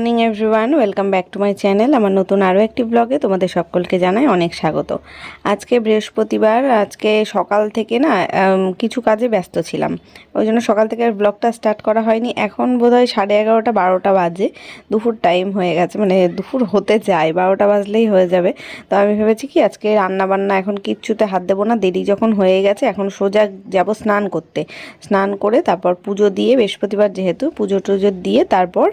Morning everyone, welcome back to my channel. আমার নতুন আরও একটি ব্লগে তোমাদের সকলকে জানাই অনেক স্বাগত। আজকে বৃহস্পতিবার, আজকে সকাল থেকে না কিছু কাজে ব্যস্ত ছিলাম, ওই জন্য সকাল থেকে আর ব্লগটা স্টার্ট করা হয়নি। এখন বোধহয় 11:30 12টা বাজে, দুপুর টাইম হয়ে গেছে, মানে দুপুর হতে যায়, 12টা বাজলেই হয়ে যাবে। তো আমি ভেবেছি কি আজকে রান্না বান্না এখন কিচ্ছুতে হাত দেবো না, দেরি যখন হয়ে গেছে এখন সোজা যাব স্নান করতে। স্নান করে তারপর পুজো দিয়ে, বৃহস্পতিবার যেহেতু পুজো টুজো দিয়ে তারপর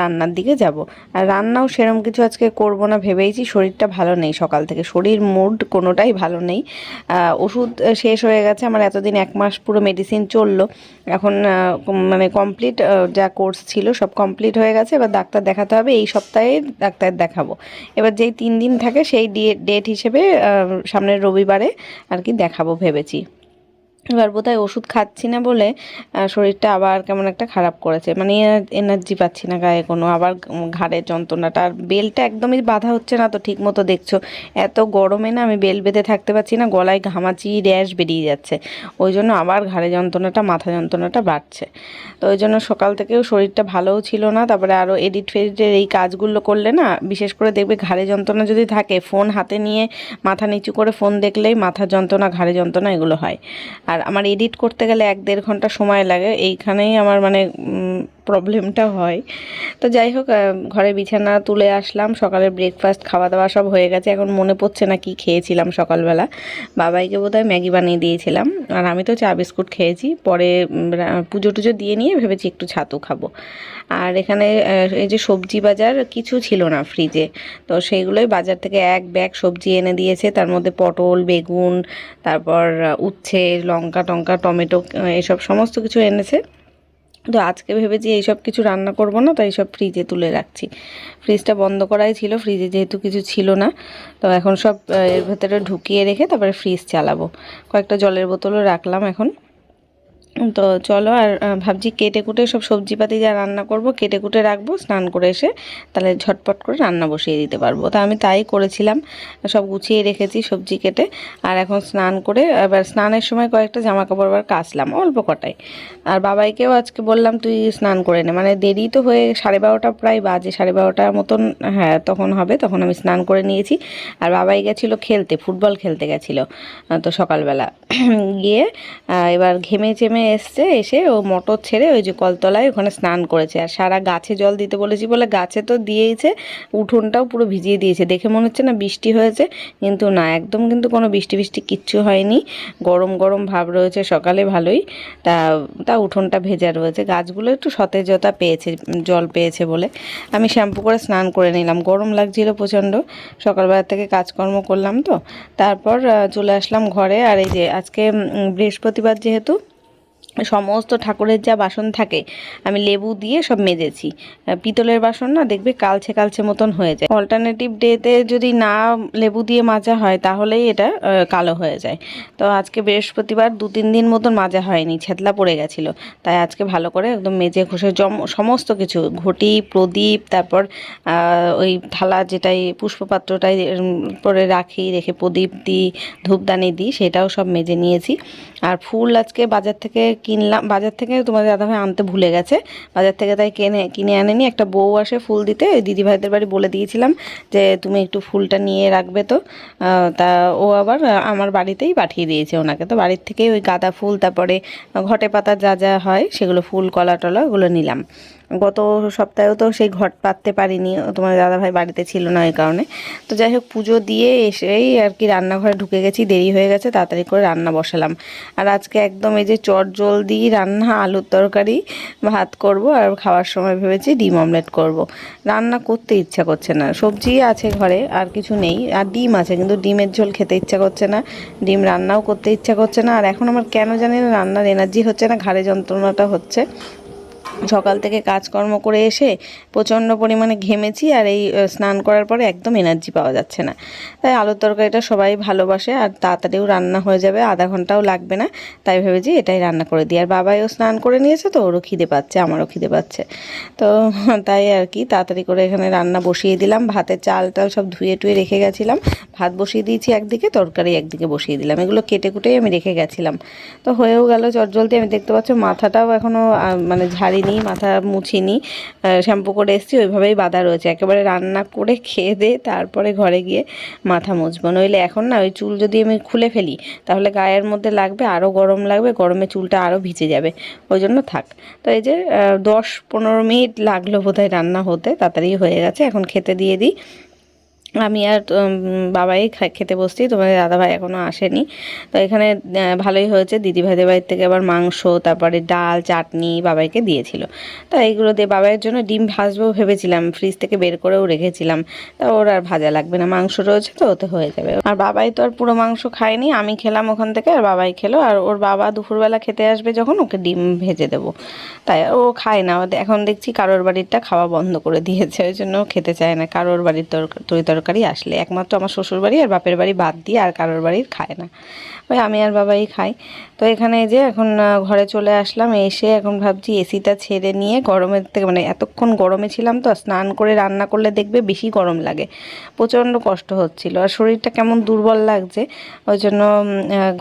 রান্নার দিকে যাব। আর রান্নাও সেরকম কিছু আজকে করব না ভেবেইছি, শরীরটা ভালো নেই সকাল থেকে, শরীর মুড কোনোটাই ভালো নেই। ওষুধ শেষ হয়ে গেছে আমার, এতদিন 1 মাস পুরো মেডিসিন চললো, এখন মানে কমপ্লিট যা কোর্স ছিল সব কমপ্লিট হয়ে গেছে। এবার ডাক্তার দেখাতে হবে, এই সপ্তাহে ডাক্তার দেখাবো। এবার যেই 3 দিন থাকে সেই ডেট হিসেবে সামনের রবিবারে আর কি দেখাবো ভেবেছি। এবার বোধহয় ওষুধ খাচ্ছি না বলে শরীরটা আবার কেমন একটা খারাপ করেছে, মানে এনার্জি পাচ্ছি না গায়ে কোনো, আবার ঘাড়ের যন্ত্রণাটা, আর বেলটা একদমই বাঁধা হচ্ছে না তো ঠিক মতো, দেখছো এত গরমে না আমি বেল বেঁধে থাকতে পারছি না, গলায় ঘামাচি র্যাশ বেরিয়ে যাচ্ছে, ওই জন্য আবার ঘাড়ে যন্ত্রণাটা মাথা যন্ত্রণাটা বাড়ছে। তো ওই জন্য সকাল থেকেও শরীরটা ভালোও ছিল না, তারপরে আরও এডিট ফেডিটের এই কাজগুলো করলে না, বিশেষ করে দেখবে ঘাড়ে যন্ত্রণা যদি থাকে, ফোন হাতে নিয়ে মাথা নিচু করে ফোন দেখলেই মাথা যন্ত্রণা ঘাড়ে যন্ত্রণা এগুলো হয়। আর আমার এডিট করতে গেলে 1-1.5 ঘন্টা সময় লাগে, এইখানেই আমার মানে প্রবলেমটা হয়। তো যাই হোক, ঘরে বিছানা তুলে আসলাম, সকালে ব্রেকফাস্ট খাওয়া দাওয়া সব হয়ে গেছে। এখন মনে পড়ছে না কি খেয়েছিলাম সকালবেলা, বাবাইকে বোধহয় ম্যাগি বানিয়ে দিয়েছিলাম, আর আমি তো চা বিস্কুট খেয়েছি। পরে পুজো টুজো দিয়ে নিয়ে ভেবেছি একটু ছাতু খাবো। আর এখানে এই যে সবজি বাজার কিছু ছিল না ফ্রিজে, তো সেইগুলোই বাজার থেকে 1 ব্যাগ সবজি এনে দিয়েছে, তার মধ্যে পটল, বেগুন, তারপর উচ্ছে, লঙ্কা টঙ্কা, টমেটো, এসব সমস্ত কিছু এনেছে। তো আজকে ভেবেছি এইসব কিছু রান্না করব না, তাই সব ফ্রিজে তুলে রাখছি। ফ্রিজটা বন্ধ করাই ছিল, ফ্রিজে যেহেতু কিছু ছিল না, তো এখন সব এর ভেতরে ঢুকিয়ে রেখে তারপরে ফ্রিজ চালাবো। কয়েকটা জলের বোতলও রাখলাম এখন। তো চলো, আর ভাবছি কেটে কুটে সব সবজিপাতি যা রান্না করব কেটে কুটে রাখবো, স্নান করে এসে তাহলে ঝটপট করে রান্না বসিয়ে দিতে পারবো। তা আমি তাই করেছিলাম, সব গুছিয়ে রেখেছি সবজি কেটে। আর এখন স্নান করে, এবার স্নানের সময় কয়েকটা জামা কাপড় আবার কাচলাম অল্প কটাই। আর বাবাইকেও আজকে বললাম তুই স্নান করে নে, মানে দেরি তো হয়ে 12:30 প্রায় বাজে, 12:30 মতন হ্যাঁ তখন হবে, তখন আমি স্নান করে নিয়েছি। আর বাবাই গেছিলো খেলতে, ফুটবল খেলতে গেছিলো তো সকালবেলা গিয়ে এবার ঘেমে চেমে এসে ও মোটর ছেড়ে ওই যে কলতলায় ওখানে স্নান করেছে। আর সারা গাছে জল দিতে বলেছি বলে গাছে তো দিয়েইছে, উঠোনটাও পুরো ভিজিয়ে দিয়েছে। দেখে মনে হচ্ছে না বৃষ্টি হয়েছে, কিন্তু না, একদম কিন্তু কোনো বৃষ্টি কিচ্ছু হয়নি, গরম গরম ভাব রয়েছে সকালে ভালোই। তা উঠোনটা ভেজা রয়েছে, গাছগুলো একটু সতেজতা পেয়েছে জল পেয়েছে বলে। আমি শ্যাম্পু করে স্নান করে নিলাম, গরম লাগছিল প্রচণ্ড, সকালবেলা থেকে কাজকর্ম করলাম তো। তারপর চলে আসলাম ঘরে। আর এই যে আজকে বৃহস্পতিবার যেহেতু সমস্ত ঠাকুরের যা বাসন থাকে আমি লেবু দিয়ে সব মেজেছি। পিতলের বাসন না দেখবে কালচে কালচে মতন হয়ে যায়, অল্টারনেটিভ ডেতে যদি না লেবু দিয়ে মাজা হয় তাহলেই এটা কালো হয়ে যায়। তো আজকে বৃহস্পতিবার 2-3 দিন মতন মাজা হয়নি, ছেতলা পড়ে গেছিলো, তাই আজকে ভালো করে একদম মেজে ঘষে সমস্ত কিছু, ঘটি, প্রদীপ, তারপর ওই থালা যেটাই পুষ্পপাত্রটাই পরে রেখে প্রদীপ দিই, ধূপদানি দিই, সেটাও সব মেজে নিয়েছি। আর ফুল আজকে বাজার থেকে কিনলাম, বাজার থেকে তোমাদের দাদাভাই আনতে ভুলে গেছে, বাজার থেকে তাই কিনে আনেনি। একটা বউ আসে ফুল দিতে, ওই দিদিভাইদের বাড়ি বলে দিয়েছিলাম যে তুমি একটু ফুলটা নিয়ে রাখবে। তো তা ও আবার আমার বাড়িতেই পাঠিয়ে দিয়েছে ওনাকে, তো বাড়ির থেকেই ওই গাঁদা ফুল, তারপরে ঘটে পাতা যা যা হয় সেগুলো, ফুল, কলা টলা ওগুলো নিলাম। গত সপ্তাহেও তো সেই ঘট পাততে পারিনি, তোমার দাদাভাই বাড়িতে ছিল না ওই কারণে। তো যাই হোক, পুজো দিয়ে এসেই আর কি রান্নাঘরে ঢুকে গেছি, দেরি হয়ে গেছে, তাড়াতাড়ি করে রান্না বসালাম। আর আজকে একদম এই যে জলদি রান্না, আলুর তরকারি, ভাত করব, আর খাওয়ার সময় ভেবেছি ডিম অমলেট করব। রান্না করতে ইচ্ছা করছে না, সবজি আছে ঘরে আর কিছু নেই, আর ডিম আছে কিন্তু ডিমের ঝোল খেতে ইচ্ছা করছে না, ডিম রান্নাও করতে ইচ্ছা করছে না। আর এখন আমার কেন জানি না রান্নার এনার্জি হচ্ছে না, ঘাড়ে যন্ত্রণাটা হচ্ছে। সকাল থেকে কাজকর্ম করে এসে প্রচণ্ড পরিমাণে ঘেমেছি, আর এই স্নান করার পরে একদম এনার্জি পাওয়া যাচ্ছে না। তাই আলুর তরকারিটা সবাই ভালোবাসে, আর তাড়াতাড়িও রান্না হয়ে যাবে, আধা ঘন্টাও লাগবে না, তাই ভেবেছি এটাই রান্না করে দিই। আর বাবাইও স্নান করে নিয়েছে, তো ওরও খিদে পাচ্ছে, আমারও খিদে পাচ্ছে, তো তাই আর কি তাড়াতাড়ি করে এখানে রান্না বসিয়ে দিলাম। ভাতের চাল টাল সব ধুয়ে টুয়ে রেখে গেছিলাম, ভাত বসিয়ে দিয়েছি একদিকে, তরকারি একদিকে বসিয়ে দিলাম, এগুলো কেটে কুটেই আমি রেখে গেছিলাম। তো হয়েও গেল চটজলদি। আমি দেখতে পাচ্ছ মাথাটাও এখনও মানে ঝাড়ি করিনি, মাথা মুছিনি, শ্যাম্পু করে এসেছি, ওইভাবেই বাঁধা রয়েছে। একেবারে রান্না করে খেয়ে দিয়ে তারপরে ঘরে গিয়ে মাথা মুছবো, নইলে এখন না ওই চুল যদি আমি খুলে ফেলি তাহলে গায়ের মধ্যে লাগবে, আরও গরম লাগবে, গরমে চুলটা আরও ভিজে যাবে, ওই জন্য থাক। তো এই যে 10-15 মিনিট লাগলো বোধহয় রান্না হতে, তাড়াতাড়ি হয়ে গেছে। এখন খেতে দিয়ে দিই। আমি আর বাবাই খেতে বসছি, তোমাদের দাদাভাই এখনও আসেনি। তো এখানে ভালোই হয়েছে, দিদিভাইদের বাড়ির থেকে আবার মাংস, তারপরে ডাল, চাটনি বাবাইকে দিয়েছিল। তো এইগুলো দিয়ে বাবাইয়ের জন্য ডিম ভাজবো ভেবেছিলাম, ফ্রিজ থেকে বের করেও রেখেছিলাম। তা ওর আর ভাজা লাগবে না, মাংস রয়েছে তো ওতে হয়ে যাবে। আর বাবাই তো আর পুরো মাংস খায়নি, আমি খেলাম ওখান থেকে, আর বাবাই খেলো। আর ওর বাবা দুপুরবেলা খেতে আসবে যখন, ওকে ডিম ভেজে দেবো। তাই ও খায় না, এখন দেখছি কারোর বাড়িরটা খাওয়া বন্ধ করে দিয়েছে, ওই জন্য খেতে চায় না কারোর বাড়ির তরকারি আসলে। একমাত্র আমার শ্বশুর বাড়ি আর বাপের বাড়ি বাদ দিয়ে আর কারোর বাড়ির খায় না, ওই আমি আর বাবাই খাই। তো এখানে যে এখন ঘরে চলে আসলাম, এসে এখন ভাবছি এসিটা ছেড়ে নিয়ে, গরমের থেকে মানে এতক্ষণ গরমে ছিলাম তো, স্নান করে রান্না করলে দেখবে বেশি গরম লাগে, প্রচণ্ড কষ্ট হচ্ছিল, আর শরীরটা কেমন দুর্বল লাগছে। ওই জন্য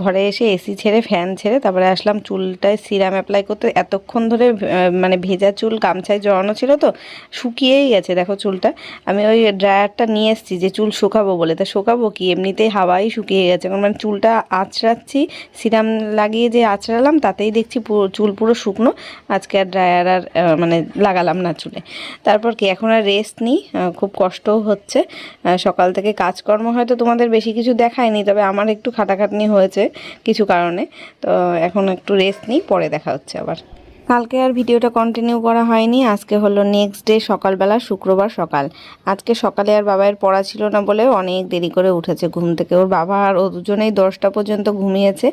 ঘরে এসে এসি ছেড়ে ফ্যান ছেড়ে তারপরে আসলাম চুলটায় সিরাম অ্যাপ্লাই করতে। এতক্ষণ ধরে মানে ভেজা চুল গামছায় জড়ানো ছিল তো, শুকিয়েই গেছে দেখো চুলটা। আমি ওই ড্রায়ারটা নিয়ে এসেছি যে চুল শুকাবো বলে, তা শুকাবো কি, এমনিতেই হাওয়াই শুকিয়ে গেছে। এখন মানে চুলটা আঁচড়াচ্ছি, সিরাম লাগিয়ে যে আঁচড়ালাম তাতেই দেখছি চুল পুরো শুকনো। আজকে আর ড্রায়ার আর মানে লাগালাম না চুলে। তারপর কি এখন আর রেস্ট নিই, খুব কষ্টও হচ্ছে। সকাল থেকে কাজকর্ম হয়তো তোমাদের বেশি কিছু দেখায়নি, তবে আমার একটু খাটাখাটনি হয়েছে কিছু কারণে। তো এখন একটু রেস্ট নিই, পরে দেখা হচ্ছে আবার। কালকে আর ভিডিওটা কন্টিনিউ করা হয়নি, আজকে হলো নেক্সট ডে সকালবেলা, শুক্রবার সকাল। আজকে সকালে আর বাবার পড়া ছিল না বলে অনেক দেরি করে উঠেছে ঘুম থেকে। ওর বাবা আর ও দুজনেই 10টা পর্যন্ত ঘুমিয়েছে।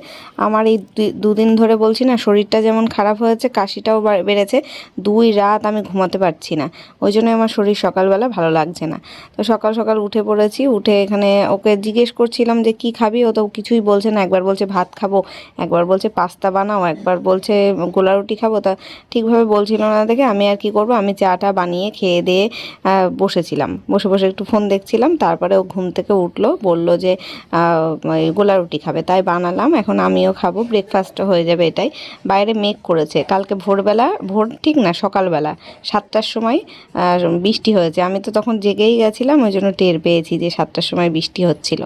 আমার এই 2 দিন ধরে বলছি না, শরীরটা যেমন খারাপ হয়েছে, কাশিটাও বেড়েছে, 2 রাত আমি ঘুমাতে পারছি না, ওই জন্য আমার শরীর সকালবেলা ভালো লাগছে না। তো সকাল সকাল উঠে পড়েছি, উঠে এখানে ওকে জিজ্ঞেস করছিলাম যে কি খাবি, ও তো কিছুই বলছে না। একবার বলছে ভাত খাবো, একবার বলছে পাস্তা বানাও, একবার বলছে গোলা রুটি খাবো। তা ঠিকভাবে বলছিল না দেখে আমি আর কি করব, আমি চাটা বানিয়ে খেয়ে দিয়ে বসেছিলাম, বসে বসে একটু ফোন দেখছিলাম। তারপরে ও ঘুম থেকে উঠলো, বলল যে গোলা রুটি খাবে, তাই বানালাম। এখন আমিও খাবো, ব্রেকফাস্টও হয়ে যাবে এটাই। বাইরে মেঘ করেছে, কালকে ভোরবেলা, ভোর ঠিক না সকালবেলা 7টার সময় বৃষ্টি হয়েছে। আমি তো তখন জেগেই গেছিলাম, ওই জন্য টের পেয়েছি যে 7টার সময় বৃষ্টি হচ্ছিল।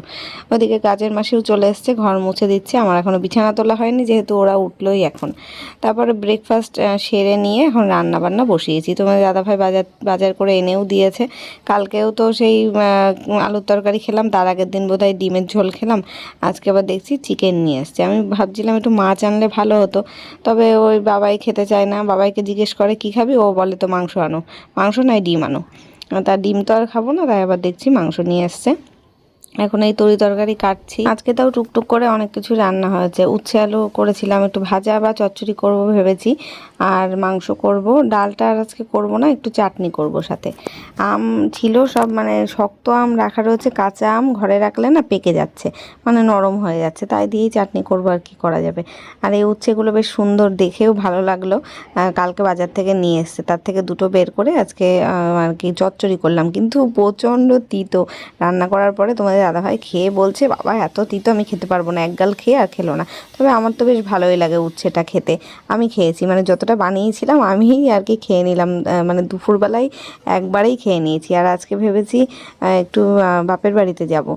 ওদিকে কাজের মাসিও চলে এসছে, ঘর মুছে দিচ্ছে। আমার এখনও বিছানা তোলা হয়নি, যেহেতু ওরা উঠলোই এখন। তারপরে ব্রেকফাস্ট সেরে নিয়ে এখন রান্না বান্না বসিয়েছি। তোমাদের দাদাভাই বাজার করে এনেও দিয়েছে। কালকেও তো সেই আলুর তরকারি খেলাম, তার আগের দিন বোধহয় ডিমের ঝোল খেলাম। আজকে আবার দেখছি চিকেন নিয়ে এসছে। আমি ভাবছিলাম একটু মাছ আনলে ভালো হতো, তবে ওই বাবাই খেতে চায় না। বাবাইকে জিজ্ঞেস করে কি খাবি, ও বলে তো মাংস আনো, মাংস নয় ডিম আনো। তা ডিম তো আর খাবো না, তাই আবার দেখছি মাংস নিয়ে এসছে। এখন এই তরকারি কাটছি। আজকে তাও টুকটুক করে অনেক কিছু রান্না হয়েছে। উচ্ছে আলু করেছিলাম, একটু ভাজা বা চচ্চড়ি করব ভেবেছি, আর মাংস করব। ডালটা আর আজকে করব না, একটু চাটনি করব সাথে। আম ছিল সব, মানে শক্ত আম রাখা রয়েছে, কাঁচা আম ঘরে রাখলে না পেকে যাচ্ছে, মানে নরম হয়ে যাচ্ছে, তাই দিয়েই চাটনি করব, আর কি করা যাবে। আর এই উচ্ছেগুলো বেশ সুন্দর, দেখেও ভালো লাগলো। কালকে বাজার থেকে নিয়ে এসছে, তার থেকে দুটো বের করে আজকে আর কি চচ্চড়ি করলাম। কিন্তু প্রচণ্ড তিতো, রান্না করার পরে তোমাদের দাদাভাই খেয়ে বলছে বাবা এত তিতো আমি খেতে পারবো না, এক গাল খেয়ে আর খেলো না। তবে আমার তো বেশ ভালোই লাগে উচ্ছেটা খেতে, আমি খেয়েছি, মানে যতটা বানিয়েছিলাম আমিই আর কি খেয়ে নিলাম, মানে দুপুরবেলায় একবারেই খেয়ে নিয়েছি। আর আজকে ভেবেছি একটু বাপের বাড়িতে যাব,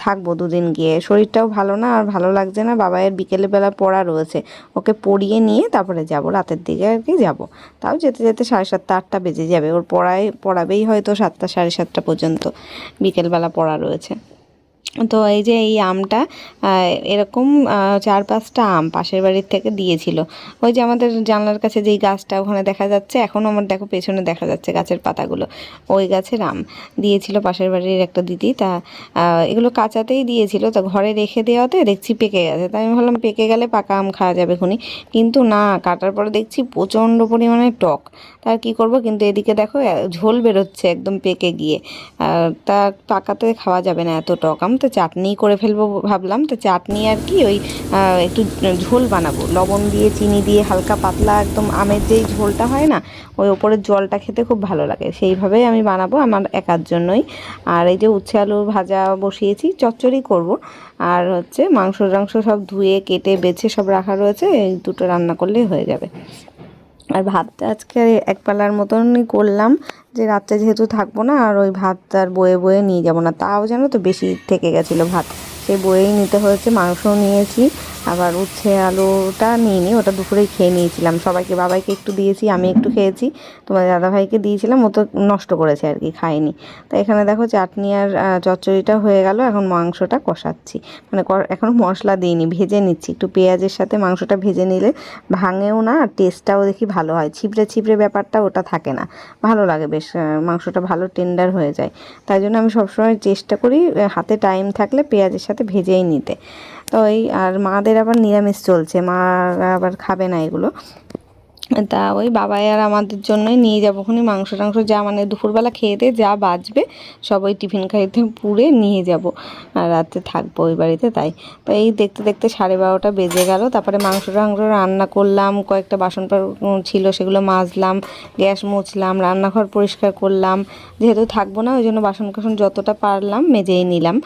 থাকবো 2 দিন গিয়ে। শরীরটাও ভালো না, আর ভালো লাগছে না। বাবাইয়ের বিকেলে বেলা পড়া রয়েছে, ওকে পড়িয়ে নিয়ে তারপরে যাব, রাতের দিকে আর কি যাব। তাও যেতে যেতে 7:30-8টা বেজে যাবে, ওর পড়াবেই হয়তো 7টা 7:30 পর্যন্ত, বিকেলবেলা পড়া রয়েছে। তো এই যে এই আমটা, এরকম 4-5টা আম পাশের বাড়ির থেকে দিয়েছিল। ওই যে আমাদের জানলার কাছে যেই গাছটা ওখানে দেখা যাচ্ছে, এখনও আমার দেখো পেছনে দেখা যাচ্ছে গাছের পাতাগুলো, ওই গাছের আম দিয়েছিল পাশের বাড়ির একটা দিদি। তা এগুলো কাঁচাতেই দিয়েছিল, তা ঘরে রেখে দেওয়াতে দেখছি পেকে গেছে। তাই আমি ভাবলাম পেকে গেলে পাকা আম খাওয়া যাবে খুনি, কিন্তু না, কাটার পরে দেখছি প্রচণ্ড পরিমাণে টক। তার কি করব, কিন্তু এদিকে দেখো ঝোল বেরোচ্ছে একদম পেকে গিয়ে। তা পাকাতে খাওয়া যাবে না এত টক আম, তো চাটনি করে ফেলবো ভাবলাম। তো চাটনি আর কি ওই একটু ঝোল বানাবো, লবণ দিয়ে চিনি দিয়ে হালকা পাতলা, একদম আমের যেই ঝোলটা হয় না, ওই ওপরের জলটা খেতে খুব ভালো লাগে, সেইভাবেই আমি বানাবো আমার একার জন্যই। আর এই যে উচ্ছে আলু ভাজা বসিয়েছি, চচ্চড়ি করব। আর হচ্ছে মাংস টাংস সব ধুয়ে কেটে বেছে সব রাখা রয়েছে, এই দুটো রান্না করলেই হয়ে যাবে। আর ভাতটা আজকে এক পালার মতনই করলাম, যে রাত্রে যেহেতু থাকবো না আর ওই ভাত আর বয়ে বয়ে নিয়ে যাব না, তাও জানো তো বেশি থেকে গেছিলো ভাত, সেই বয়েই নিতে হয়েছে। মাংসও নিয়েছি, আবার উচ্ছে আলুটা নিইনি, ওটা দুপুরেই খেয়ে নিয়েছিলাম সবাইকে, বাবাইকে একটু দিয়েছি, আমি একটু খেয়েছি, তোমার দাদাভাইকে দিয়েছিলাম, ও তো নষ্ট করেছে আর কি, খায়নি। তো এখানে দেখো চাটনি আর চচ্চড়িটা হয়ে গেল, এখন মাংসটা কষাচ্ছি, মানে এখনও মশলা দিইনি, ভেজে নিচ্ছি, একটু পেঁয়াজের সাথে মাংসটা ভেজে নিলে ভাঙেও না, আর টেস্টটাও দেখি ভালো হয়, ছিপড়ে ছিপড়ে ব্যাপারটা ওটা থাকে না, ভালো লাগে বেশ, মাংসটা ভালো টেন্ডার হয়ে যায়। তাই জন্য আমি সবসময় চেষ্টা করি হাতে টাইম থাকলে পেঁয়াজের সাথে ভেজেই নিতে। তো এই, আর মাদের আবার নিরামিষ চলছে, মা আবার খাবে না এগুলো, তা ওই বাবাই আর আমাদের জন্যই নিয়ে যাবো ওখানে মাংস টাংস, যা মানে দুপুরবেলা খেয়ে দিয়ে যা বাঁচবে সব ওই টিফিন খাইতে পুড়ে নিয়ে যাব, আর রাতে থাকবো ওই বাড়িতে। তাই তো এই দেখতে দেখতে 12:30 বেজে গেল, তারপরে মাংস টাংস রান্না করলাম, কয়েকটা বাসন ছিল সেগুলো মাজলাম, গ্যাস মুছলাম, রান্নাঘর পরিষ্কার করলাম, যেহেতু থাকবো না ওই জন্য বাসন কাসন যতটা পারলাম মেজেই নিলাম।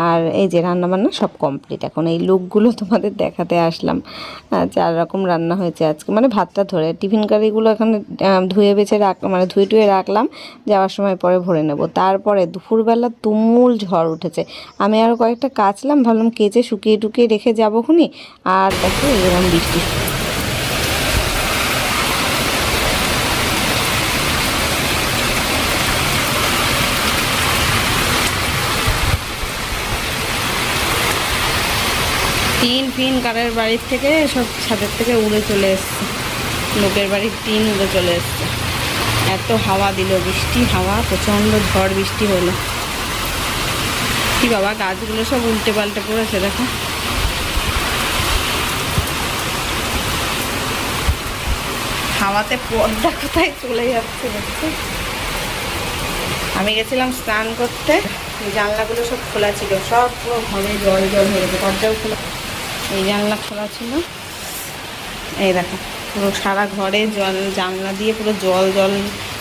আর এই যে রান্নাবান্না সব কমপ্লিট, এখন এই লুকগুলো তোমাদের দেখাতে আসলাম। 4 রকম রান্না হয়েছে আজকে, মানে ভাতটা ধরে টিফিন কারিগুলো এখানে ধুয়ে বেছে মানে ধুয়ে টুয়ে রাখলাম, যাওয়ার সময় পরে ভরে নেব। তারপরে দুপুরবেলা তুমুল ঝড় উঠেছে, আমি আরও কয়েকটা কাচলাম, ভাবলাম কেচে শুকিয়ে টুকিয়ে রেখে যাবো খুনি, আর দেখো এরকম বৃষ্টি। টিন ফিন কারের বাড়ির থেকে সব ছাদের থেকে উড়ে চলে এসছে, লোকের বাড়ির টিন উড়ে চলে এসছে, এত হাওয়া দিল, বৃষ্টি হাওয়া, প্রচণ্ড ঝড় বৃষ্টি হলো। কি বাবা, গাছগুলো সব উল্টে পাল্টে পড়েছে দেখো, হাওয়াতে পর্দা কোথায় চলে যাচ্ছে দেখছো। আমি গেছিলাম স্নান করতে, জানলাগুলো সব খোলা ছিল, সব পুরো ঘরে জল জল হয়ে গেছে, দরজাও খোলা, এই জানলা খোলা ছিল, এই দেখো পুরো সারা ঘরে জল, জানলা দিয়ে পুরো জল জল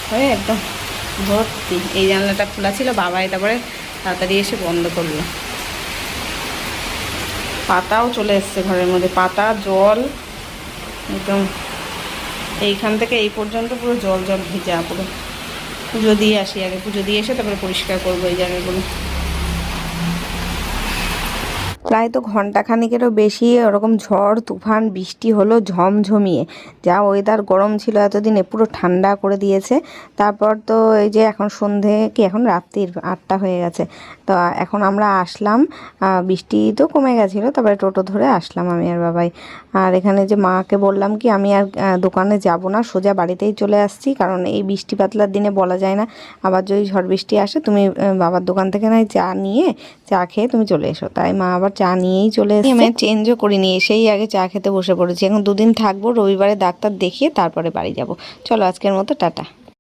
হয়ে একদম ভর্তি। এই জানলাটা খোলা ছিল, বাবাই তারপরে তাড়াতাড়ি এসে বন্ধ করলো। পাতাও চলে এসছে ঘরের মধ্যে, পাতা জল একদম এইখান থেকে এই পর্যন্ত পুরো জল জল ভিজা পুরো। পুজো দিয়ে আসি আগে, পুজো দিয়ে এসে তারপরে পরিষ্কার করবো এই জায়গাগুলো। প্রায় তো ঘন্টাখানিকেরও বেশি ওরকম ঝড় তুফান বৃষ্টি হলো, ঝমঝমিয়ে, যা ওয়েদার গরম ছিল এতদিনে পুরো ঠান্ডা করে দিয়েছে। তারপর তো এই যে এখন সন্ধে কি, এখন রাত্রির 8টা হয়ে গেছে, তো এখন আমরা আসলাম, বৃষ্টি তো কমে গেছিলো, তারপরে টোটো ধরে আসলাম আমি আর বাবাই। আর এখানে যে মাকে বললাম কি আমি আর দোকানে যাব না, সোজা বাড়িতেই চলে আসছি, কারণ এই বৃষ্টি পাতলার দিনে বলা যায় না, আবার যদি ঝড় বৃষ্টি আসে তুমি বাবার দোকান থেকে নয় চা নিয়ে চা খেয়ে তুমি চলে এসো। তাই মা আবার চা নিয়েই চলে এসেছে, আমি চেঞ্জও করিনি, এসেই আগে চা খেতে বসে পড়েছি। এখন 2 দিন থাকবো, রবিবারে ডাক্তার দেখিয়ে তারপরে বাড়ি যাব। চলো আজকের মতো টাটা।